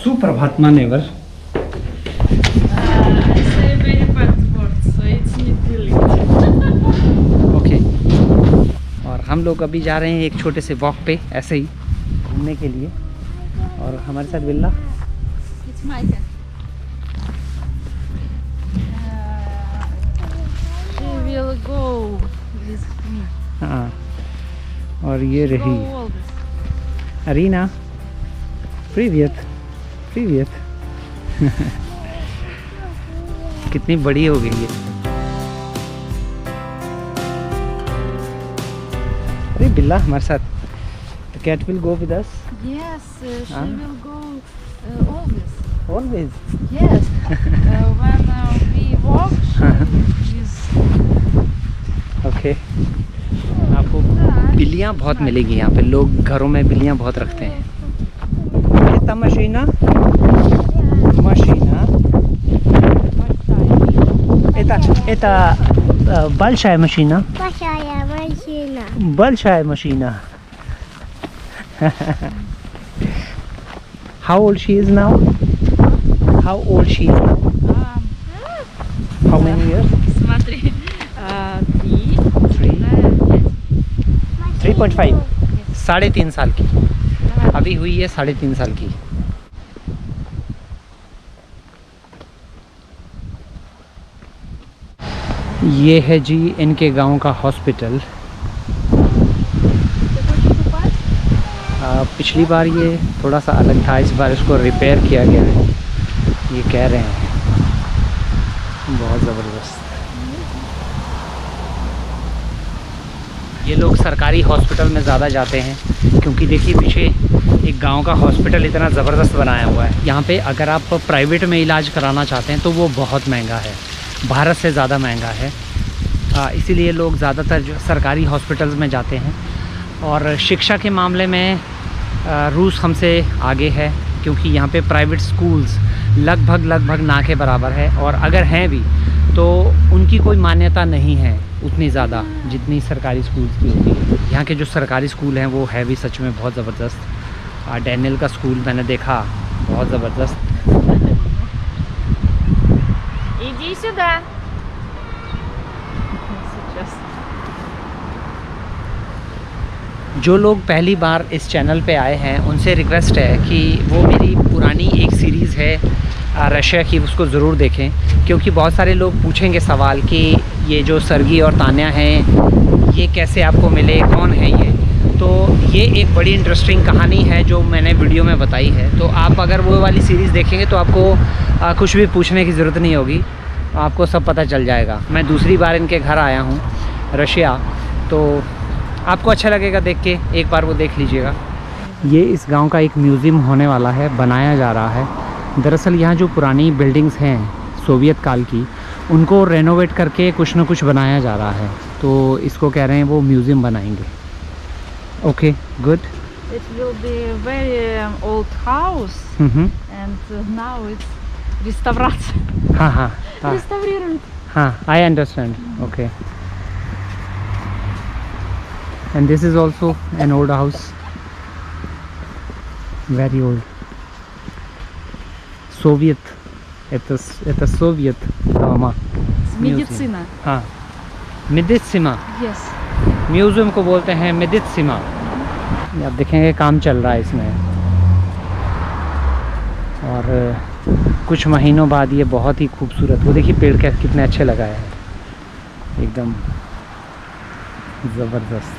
सुप्रभात मान्यवर। ओके, और हम लोग अभी जा रहे हैं एक छोटे से वॉक पे, ऐसे ही घूमने के लिए। और हमारे साथ बिल्ला। हाँ, और ये रही अरीना। प्रीवियत प्रीवियत। कितनी बड़ी हो गई है। अरे बिल्ला हमारे साथ। The cat will go with us? Yes, she will go always. Always? Yes. When we walk, she is... Okay. आपको बिल्लियाँ बहुत मिलेगी यहाँ पे। लोग घरों में बिल्लियाँ बहुत रखते हैं। Eta mašina? Mašina? Это большая машина? Большая машина. Большая машина. How old she is now? How old she is now? How many years? Смотри, 3.5. 3.5 साल की। अभी हुई है 3.5 साल की। ये है जी इनके गांव का हॉस्पिटल। पिछली बार ये थोड़ा सा अलग था, इस बार इसको रिपेयर किया गया है, ये कह रहे हैं। बहुत ज़बरदस्त। ये लोग सरकारी हॉस्पिटल में ज़्यादा जाते हैं क्योंकि देखिए पीछे एक गांव का हॉस्पिटल इतना ज़बरदस्त बनाया हुआ है। यहाँ पे अगर आप प्राइवेट में इलाज कराना चाहते हैं तो वो बहुत महंगा है, भारत से ज़्यादा महंगा है। इसीलिए लोग ज़्यादातर जो सरकारी हॉस्पिटल्स में जाते हैं। और शिक्षा के मामले में रूस हमसे आगे है क्योंकि यहाँ पे प्राइवेट स्कूल्स लगभग ना के बराबर है, और अगर हैं भी तो उनकी कोई मान्यता नहीं है उतनी ज़्यादा जितनी सरकारी स्कूल्स की होती है। यहाँ के जो सरकारी स्कूल हैं वो है भी सच में बहुत ज़बरदस्त। डैनियल का स्कूल मैंने देखा, बहुत ज़बरदस्त। Иди сюда. जो लोग पहली बार इस चैनल पे आए हैं उनसे रिक्वेस्ट है कि वो मेरी पुरानी एक सीरीज़ है रशिया की, उसको ज़रूर देखें क्योंकि बहुत सारे लोग पूछेंगे सवाल कि ये जो सर्गी और तान्या हैं ये कैसे आपको मिले, कौन है ये। तो ये एक बड़ी इंटरेस्टिंग कहानी है जो मैंने वीडियो में बताई है। तो आप अगर वो वाली सीरीज़ देखेंगे तो आपको कुछ भी पूछने की ज़रूरत नहीं होगी, आपको सब पता चल जाएगा। मैं दूसरी बार इनके घर आया हूँ रशिया, तो आपको अच्छा लगेगा देख के, एक बार वो देख लीजिएगा। ये इस गांव का एक म्यूज़ियम होने वाला है, बनाया जा रहा है। दरअसल यहाँ जो पुरानी बिल्डिंग्स हैं सोवियत काल की, उनको रेनोवेट करके कुछ ना कुछ बनाया जा रहा है, तो इसको कह रहे हैं वो म्यूज़ियम बनाएंगे। Okay, good. It will be a very old house, and now it's реставрация. हाँ, Реставрируют. हाँ, I understand. Okay. And this is also an old house, very old. Soviet. Это Soviet дома. Медицина. हाँ, медицина. Yes. म्यूज़ियम को बोलते हैं медицина। आप देखेंगे काम चल रहा है इसमें, और कुछ महीनों बाद ये बहुत ही खूबसूरत, वो देखिए पेड़ कितने अच्छे लगाए हैं, एकदम ज़बरदस्त।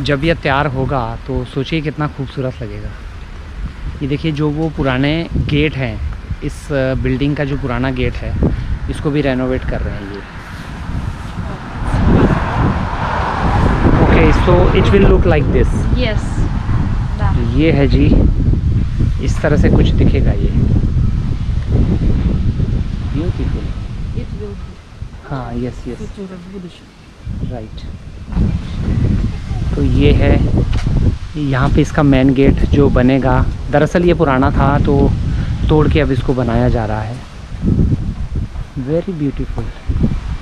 जब यह तैयार होगा तो सोचिए कितना खूबसूरत लगेगा। ये देखिए जो वो पुराने गेट हैं, इस बिल्डिंग का जो पुराना गेट है, इसको भी रेनोवेट कर रहे हैं ये। Okay, so it will look like this. Yes. Да. ये है जी, इस तरह से कुछ दिखेगा ये। ब्यूटीफुल। It will be हाँ, यस यस, future в будущем. राइट। तो ये है यहाँ पे इसका मेन गेट जो बनेगा। दरअसल ये पुराना था तो तोड़ के अब इसको बनाया जा रहा है। Very beautiful.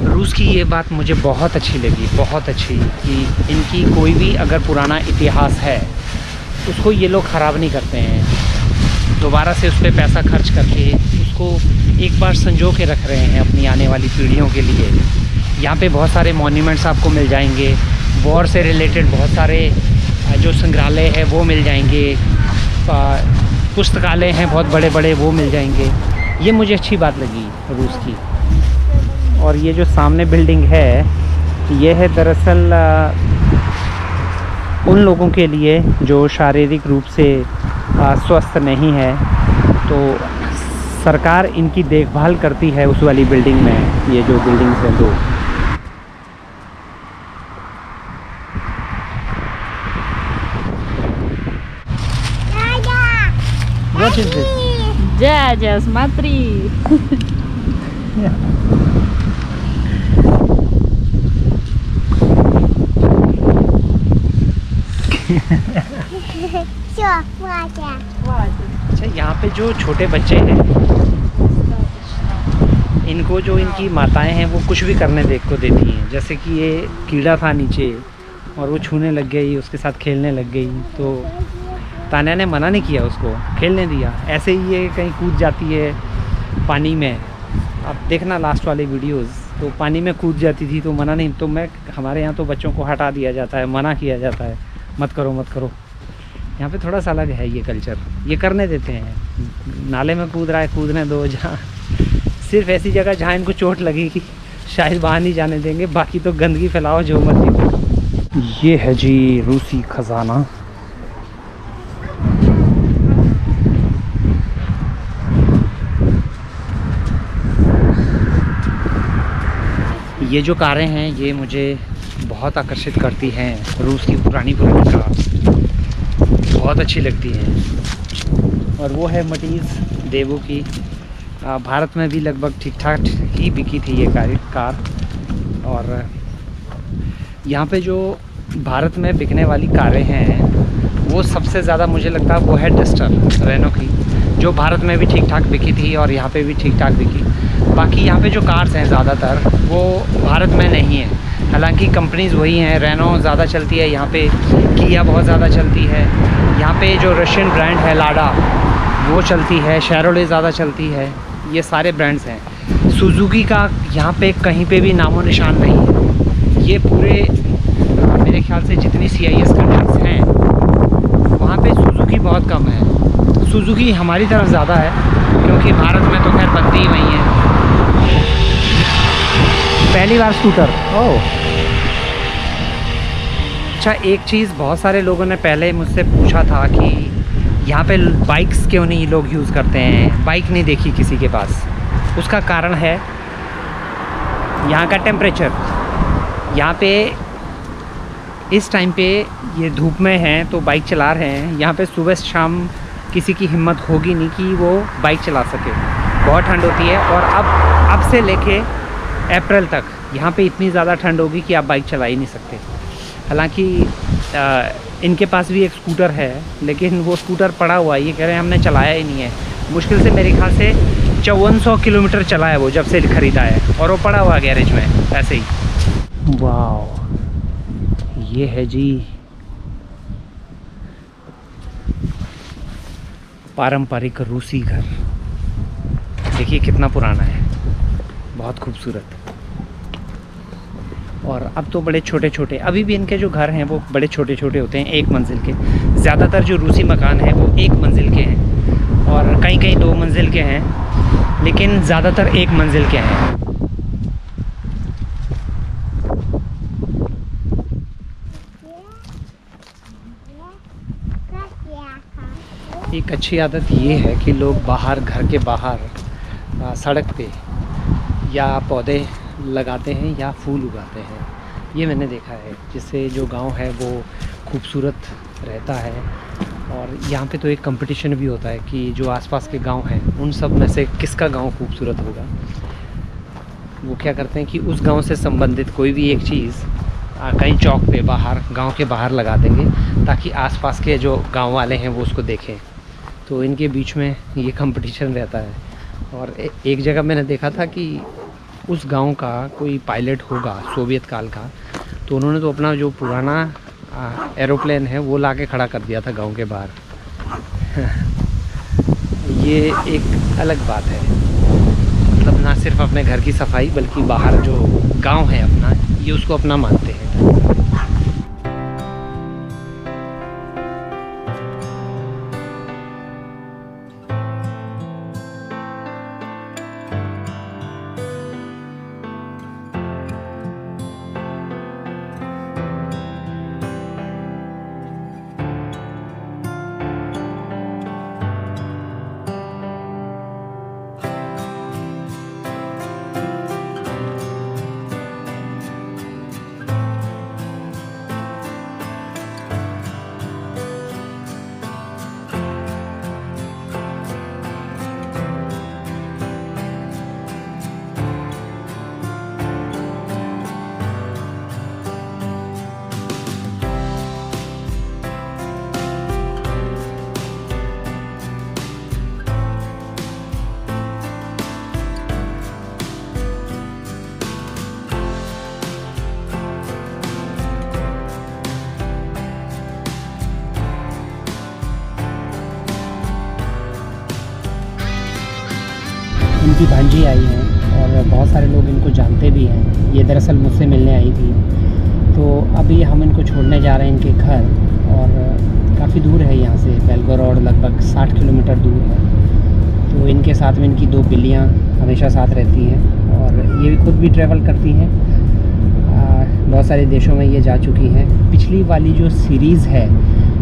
रूस की ये बात मुझे बहुत अच्छी लगी, बहुत अच्छी, कि इनकी कोई भी अगर पुराना इतिहास है उसको ये लोग ख़राब नहीं करते हैं। दोबारा से उस पर पैसा खर्च करके उसको एक बार संजो के रख रहे हैं अपनी आने वाली पीढ़ियों के लिए। यहाँ पे बहुत सारे मॉन्यूमेंट्स आपको मिल जाएंगे, वॉर से रिलेटेड बहुत सारे जो संग्रहालय है वो मिल जाएंगे, पुस्तकालय हैं बहुत बड़े बड़े वो मिल जाएंगे। ये मुझे अच्छी बात लगी रूस की। और ये जो सामने बिल्डिंग है ये है दरअसल उन लोगों के लिए जो शारीरिक रूप से स्वस्थ नहीं है, तो सरकार इनकी देखभाल करती है उस वाली बिल्डिंग में। ये जो बिल्डिंग्स हैं दो, What is this? Дядя, смотри. Все, хватит. अच्छा, यहाँ पे जो छोटे बच्चे हैं इनको जो इनकी माताएं हैं वो कुछ भी करने को देती हैं। जैसे कि ये कीड़ा था नीचे और वो छूने लग गई, उसके साथ खेलने लग गई, तो तान्या ने मना नहीं किया, उसको खेलने दिया। ऐसे ही ये कहीं कूद जाती है पानी में, आप देखना लास्ट वाले वीडियोस, तो पानी में कूद जाती थी तो मना नहीं, तो हमारे यहाँ तो बच्चों को हटा दिया जाता है, मना किया जाता है, मत करो मत करो। यहाँ पे थोड़ा सा अलग है ये कल्चर, ये करने देते हैं। नाले में कूद रहा है, कूदने दो, जहाँ सिर्फ ऐसी जगह जहाँ इनको चोट लगेगी शायद वहाँ नहीं जाने देंगे, बाकी तो गंदगी फैलाओ जो मर्जी। ये है जी रूसी खजाना। ये जो कारें हैं ये मुझे बहुत आकर्षित करती हैं। रूस की पुरानी कार बहुत अच्छी लगती हैं। और वो है मटीज़ देवो की। भारत में भी लगभग ठीक ठाक ही बिकी थी ये कार। और यहाँ पे जो भारत में बिकने वाली कारें हैं वो सबसे ज़्यादा मुझे लगता है वो है डस्टर रेनो की, जो भारत में भी ठीक ठाक बिकी थी और यहाँ पे भी ठीक ठाक बिकी। बाकी यहाँ पे जो कार्स हैं ज़्यादातर वो भारत में नहीं है, हालांकि कंपनीज़ वही हैं। रेनो ज़्यादा चलती है यहाँ पे, किया बहुत ज़्यादा चलती है यहाँ पे, जो रशियन ब्रांड है लाडा वो चलती है, शेरोले ज़्यादा चलती है, ये सारे ब्रांड्स हैं। सुजुकी का यहाँ पे कहीं पे भी नामो निशान नहीं है। ये पूरे मेरे ख्याल से जितनी CIS कंट्रीज़ हैं वहाँ पे सुजुकी बहुत कम है। सुजुकी हमारी तरफ ज़्यादा है क्योंकि भारत में तो खैर बनती ही वही है। पहली बार स्कूटर, ओह अच्छा। एक चीज़ बहुत सारे लोगों ने पहले मुझसे पूछा था कि यहाँ पे बाइक्स क्यों नहीं लोग यूज़ करते हैं, बाइक नहीं देखी किसी के पास। उसका कारण है यहाँ का टेम्परेचर। यहाँ पे इस टाइम पे ये धूप में हैं तो बाइक चला रहे हैं, यहाँ पे सुबह शाम किसी की हिम्मत होगी नहीं कि वो बाइक चला सके, बहुत ठंड होती है। और अब से लेके अप्रैल तक यहाँ पे इतनी ज़्यादा ठंड होगी कि आप बाइक चला ही नहीं सकते। हालांकि इनके पास भी एक स्कूटर है, लेकिन वो स्कूटर पड़ा हुआ है, ये कह रहे हैं हमने चलाया ही नहीं है। मुश्किल से मेरे ख्याल से 5400 किलोमीटर चला है वो जब से ख़रीदा है, और वो पड़ा हुआ गैरेज में ऐसे ही। वाह, ये है जी पारंपरिक रूसी घर। देखिए कितना पुराना है, बहुत खूबसूरत। और अब तो बड़े छोटे छोटे, अभी भी इनके जो घर हैं वो बड़े छोटे छोटे होते हैं, एक मंजिल के। ज़्यादातर जो रूसी मकान हैं वो एक मंजिल के हैं, और कहीं कहीं 2 मंजिल के हैं, लेकिन ज़्यादातर एक मंजिल के हैं। एक अच्छी आदत ये है कि लोग बाहर, घर के बाहर सड़क पे या पौधे लगाते हैं या फूल उगाते हैं। ये मैंने देखा है, जिससे जो गांव है वो खूबसूरत रहता है। और यहाँ पे तो एक कंपटीशन भी होता है कि जो आसपास के गांव हैं उन सब में से किसका गांव खूबसूरत होगा। वो क्या करते हैं कि उस गांव से संबंधित कोई भी एक चीज़ कहीं चौक पे बाहर, गांव के बाहर लगा देंगे, ताकि आसपास के जो गांव वाले हैं वो उसको देखें। तो इनके बीच में ये कंपटीशन रहता है। और एक जगह मैंने देखा था कि उस गांव का कोई पायलट होगा सोवियत काल का, तो उन्होंने तो अपना जो पुराना एरोप्लेन है वो ला के खड़ा कर दिया था गांव के बाहर। ये एक अलग बात है। मतलब ना सिर्फ अपने घर की सफाई बल्कि बाहर जो गांव है अपना, ये उसको अपना मानते हैं। इनकी भांजी आई हैं और बहुत सारे लोग इनको जानते भी हैं। ये दरअसल मुझसे मिलने आई थी। तो अभी हम इनको छोड़ने जा रहे हैं इनके घर, और काफ़ी दूर है यहाँ से, बेलगोर रोड लगभग 60 किलोमीटर दूर है। तो इनके साथ में इनकी 2 बिल्लियाँ हमेशा साथ रहती हैं और ये भी खुद भी ट्रैवल करती हैं। बहुत सारे देशों में ये जा चुकी हैं। पिछली वाली जो सीरीज़ है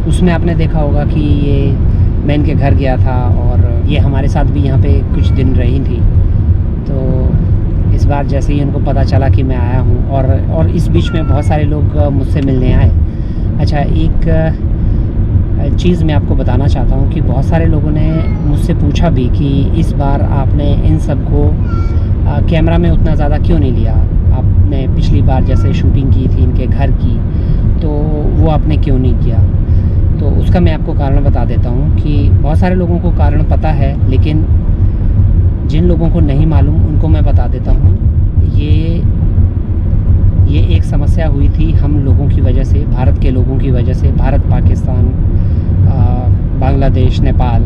उसमें आपने देखा होगा कि ये मैं इनके घर गया था और ये हमारे साथ भी यहाँ पे कुछ दिन रही थी। तो इस बार जैसे ही उनको पता चला कि मैं आया हूँ, और इस बीच में बहुत सारे लोग मुझसे मिलने आए। अच्छा, एक चीज़ मैं आपको बताना चाहता हूँ कि बहुत सारे लोगों ने मुझसे पूछा भी कि इस बार आपने इन सब को कैमरा में उतना ज़्यादा क्यों नहीं लिया। आपने पिछली बार जैसे शूटिंग की थी इनके घर की, तो वो आपने क्यों नहीं किया। तो उसका मैं आपको कारण बता देता हूँ कि बहुत सारे लोगों को कारण पता है, लेकिन जिन लोगों को नहीं मालूम उनको मैं बता देता हूँ। ये एक समस्या हुई थी हम लोगों की वजह से, भारत के लोगों की वजह से। भारत, पाकिस्तान, बांग्लादेश, नेपाल,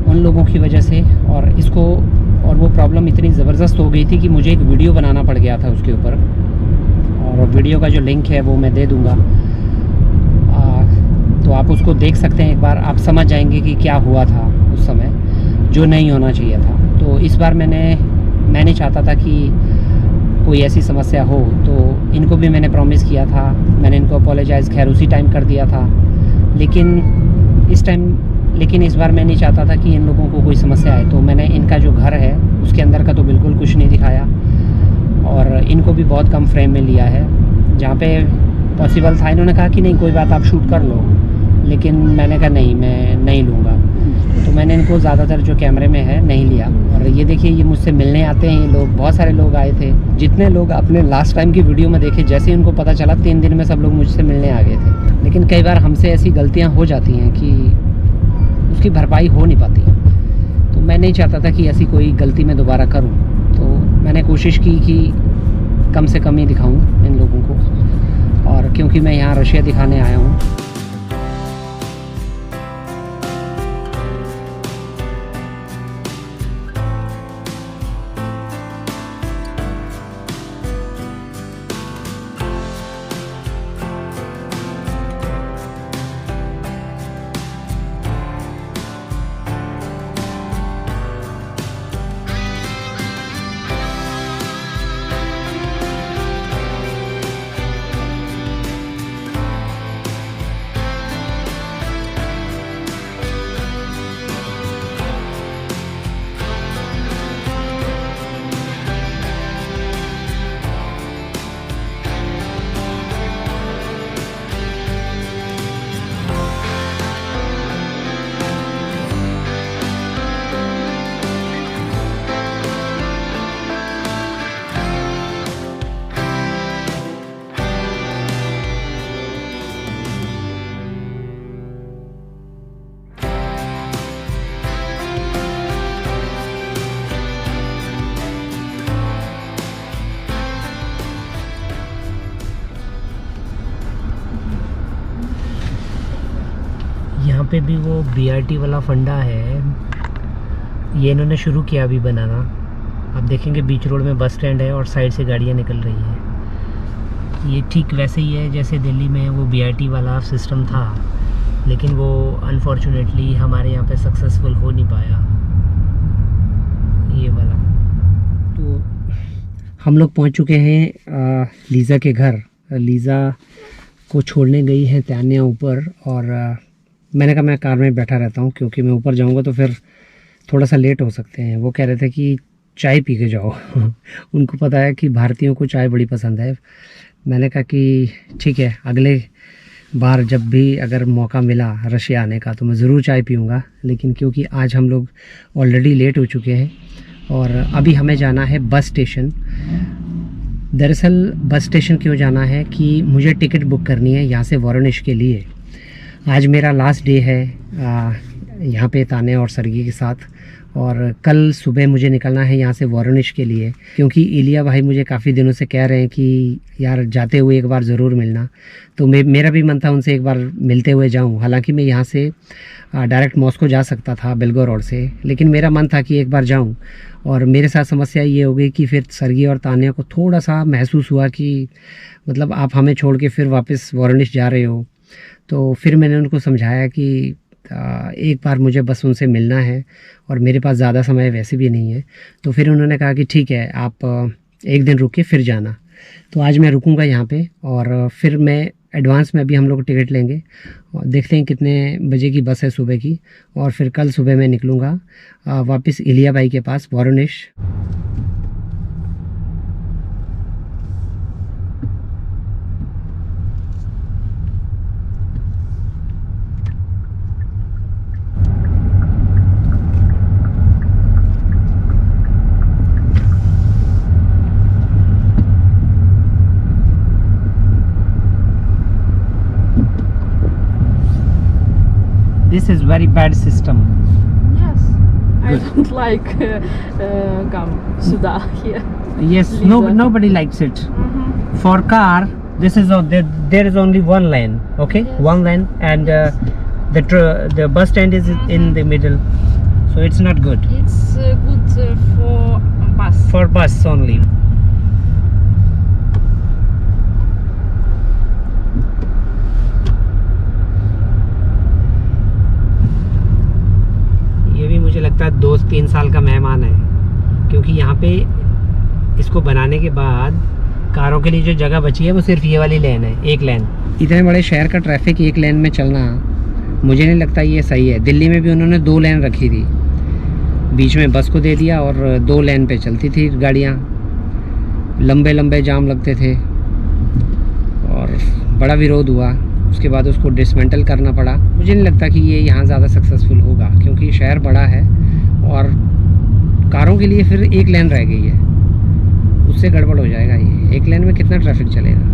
उन लोगों की वजह से। और वो प्रॉब्लम इतनी ज़बरदस्त हो गई थी कि मुझे एक वीडियो बनाना पड़ गया था उसके ऊपर, और वीडियो का जो लिंक है वो मैं दे दूँगा। तो आप उसको देख सकते हैं एक बार, आप समझ जाएंगे कि क्या हुआ था उस समय, जो नहीं होना चाहिए था। तो इस बार मैं नहीं चाहता था कि कोई ऐसी समस्या हो। तो इनको भी मैंने प्रॉमिस किया था, मैंने इनको अपोलोजाइज़ खैर उसी टाइम कर दिया था। लेकिन इस बार मैं नहीं चाहता था कि इन लोगों को कोई समस्या आए। तो मैंने इनका जो घर है उसके अंदर का तो बिल्कुल कुछ नहीं दिखाया, और इनको भी बहुत कम फ्रेम में लिया है। जहाँ पे पॉसिबल था इन्होंने कहा कि नहीं कोई बात, आप शूट कर लो, लेकिन मैंने कहा नहीं, मैं नहीं लूँगा। तो मैंने इनको ज़्यादातर जो कैमरे में है नहीं लिया। और ये देखिए, ये मुझसे मिलने आते हैं ये लोग, बहुत सारे लोग आए थे। जितने लोग आपने लास्ट टाइम की वीडियो में देखे, जैसे ही उनको पता चला 3 दिन में सब लोग मुझसे मिलने आ गए थे। लेकिन कई बार हमसे ऐसी गलतियाँ हो जाती हैं कि उसकी भरपाई हो नहीं पाती। तो मैं नहीं चाहता था कि ऐसी कोई गलती मैं दोबारा करूँ। तो मैंने कोशिश की कि कम से कम ही दिखाऊँ इन लोगों को, और क्योंकि मैं यहाँ रशिया दिखाने आया हूँ। यहाँ पे भी वो BRT वाला फंडा है, ये इन्होंने शुरू किया अभी बनाना। आप देखेंगे बीच रोड में बस स्टैंड है और साइड से गाड़ियाँ निकल रही हैं। ये ठीक वैसे ही है जैसे दिल्ली में वो BRT वाला सिस्टम था, लेकिन वो अनफॉर्चुनेटली हमारे यहाँ पे सक्सेसफुल हो नहीं पाया ये वाला। तो हम लोग पहुँच चुके हैं लीज़ा के घर। लीज़ा को छोड़ने गई है तान्या ऊपर, और मैंने कहा मैं कार में बैठा रहता हूँ क्योंकि मैं ऊपर जाऊँगा तो फिर थोड़ा सा लेट हो सकते हैं। वो कह रहे थे कि चाय पी के जाओ उनको पता है कि भारतीयों को चाय बड़ी पसंद है। मैंने कहा कि ठीक है, अगले बार जब भी अगर मौका मिला रशिया आने का तो मैं ज़रूर चाय पीऊँगा, लेकिन क्योंकि आज हम लोग ऑलरेडी लेट हो चुके हैं और अभी हमें जाना है बस स्टेशन। दरअसल बस स्टेशन क्यों जाना है कि मुझे टिकट बुक करनी है यहाँ से वोरोनिश के लिए। आज मेरा लास्ट डे है यहाँ पे तान्या और सरगी के साथ, और कल सुबह मुझे निकलना है यहाँ से वोरोनिश के लिए, क्योंकि इलिया भाई मुझे काफ़ी दिनों से कह रहे हैं कि यार जाते हुए एक बार ज़रूर मिलना। तो मेरा भी मन था उनसे एक बार मिलते हुए जाऊँ। हालांकि मैं यहाँ से डायरेक्ट मॉस्को जा सकता था बेलगो रोड से, लेकिन मेरा मन था कि एक बार जाऊँ। और मेरे साथ समस्या ये हो गई कि फिर सरगी और तान्या को थोड़ा सा महसूस हुआ कि मतलब आप हमें छोड़ के फिर वापस वोरोनिश जा रहे हो। तो फिर मैंने उनको समझाया कि एक बार मुझे बस उनसे मिलना है और मेरे पास ज़्यादा समय वैसे भी नहीं है। तो फिर उन्होंने कहा कि ठीक है, आप एक दिन रुक के फिर जाना। तो आज मैं रुकूंगा यहाँ पे, और फिर मैं एडवांस में अभी हम लोग टिकट लेंगे और देखते हैं कितने बजे की बस है सुबह की, और फिर कल सुबह मैं निकलूँगा वापस इलिया भाई के पास Voronezh. This is very bad system. Yes, I Good. don't like come сюда here. Yes, nobody likes it. For car, this is there is only one lane. Okay, Yes. one lane, and the bus stand is in the middle, so it's not good It's good for bus. for bus only. ये भी मुझे लगता है 2-3 साल का मेहमान है, क्योंकि यहाँ पे इसको बनाने के बाद कारों के लिए जो जगह बची है वो सिर्फ ये वाली लेन है, एक लेन। इतने बड़े शहर का ट्रैफिक एक लेन में चलना मुझे नहीं लगता ये सही है। दिल्ली में भी उन्होंने 2 लेन रखी थी, बीच में बस को दे दिया और 2 लेन पे चलती थी गाड़ियाँ। लंबे लंबे जाम लगते थे और बड़ा विरोध हुआ, उसके बाद उसको डिसमेंटल करना पड़ा। मुझे नहीं लगता कि ये यहाँ ज़्यादा सक्सेसफुल होगा, क्योंकि शहर बड़ा है और कारों के लिए फिर एक लेन रह गई है, उससे गड़बड़ हो जाएगा। ये एक लेन में कितना ट्रैफिक चलेगा।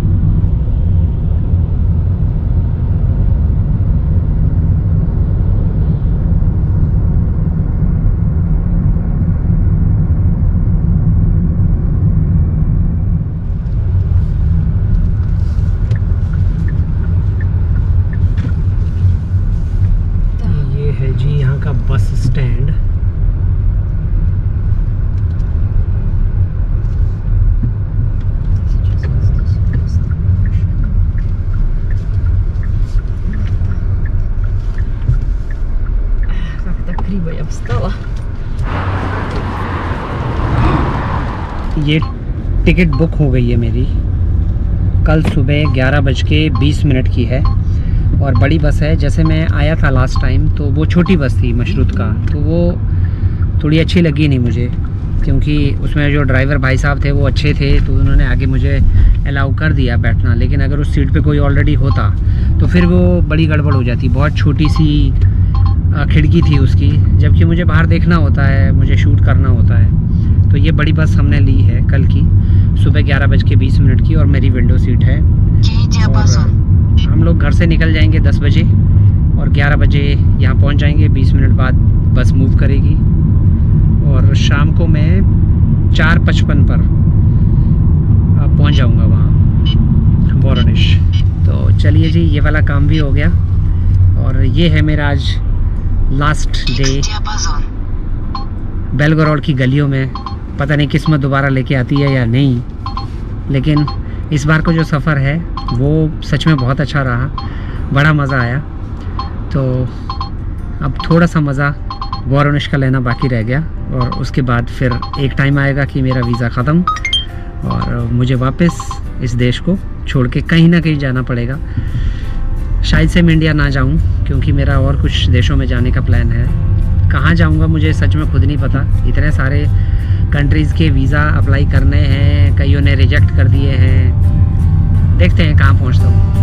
Bus stand Как-то криво я встала. ये टिकट बुक हो गई है मेरी, कल सुबह 11:20 की है और बड़ी बस है। जैसे मैं आया था लास्ट टाइम तो वो छोटी बस थी मशरूत का, तो वो थोड़ी अच्छी लगी नहीं मुझे, क्योंकि उसमें जो ड्राइवर भाई साहब थे वो अच्छे थे, तो उन्होंने आगे मुझे अलाउ कर दिया बैठना। लेकिन अगर उस सीट पे कोई ऑलरेडी होता तो फिर वो बड़ी गड़बड़ हो जाती। बहुत छोटी सी खिड़की थी उसकी, जबकि मुझे बाहर देखना होता है, मुझे शूट करना होता है। तो ये बड़ी बस हमने ली है कल की सुबह 11:20 की, और मेरी विंडो सीट है। और हम लोग घर से निकल जाएंगे 10 बजे और 11 बजे यहाँ पहुँच जाएंगे। 20 मिनट बाद बस मूव करेगी और शाम को मैं 4:55 पर पहुँच जाऊँगा वहाँ वोरोनिश। तो चलिए जी, ये वाला काम भी हो गया और ये है मेरा आज लास्ट डे बेलगोरोड की गलियों में। पता नहीं किस्मत दोबारा लेके आती है या नहीं, लेकिन इस बार का जो सफ़र है वो सच में बहुत अच्छा रहा, बड़ा मज़ा आया। तो अब थोड़ा सा मज़ा वॉरोनिश का लेना बाकी रह गया, और उसके बाद फिर एक टाइम आएगा कि मेरा वीज़ा ख़त्म और मुझे वापस इस देश को छोड़ के कहीं ना कहीं जाना पड़ेगा। शायद से मैं इंडिया ना जाऊं, क्योंकि मेरा और कुछ देशों में जाने का प्लान है। कहाँ जाऊंगा मुझे सच में खुद नहीं पता। इतने सारे कंट्रीज़ के वीज़ा अप्लाई करने हैं, कईयों ने रिजेक्ट कर दिए हैं। देखते हैं कहाँ पहुँचता हूँ।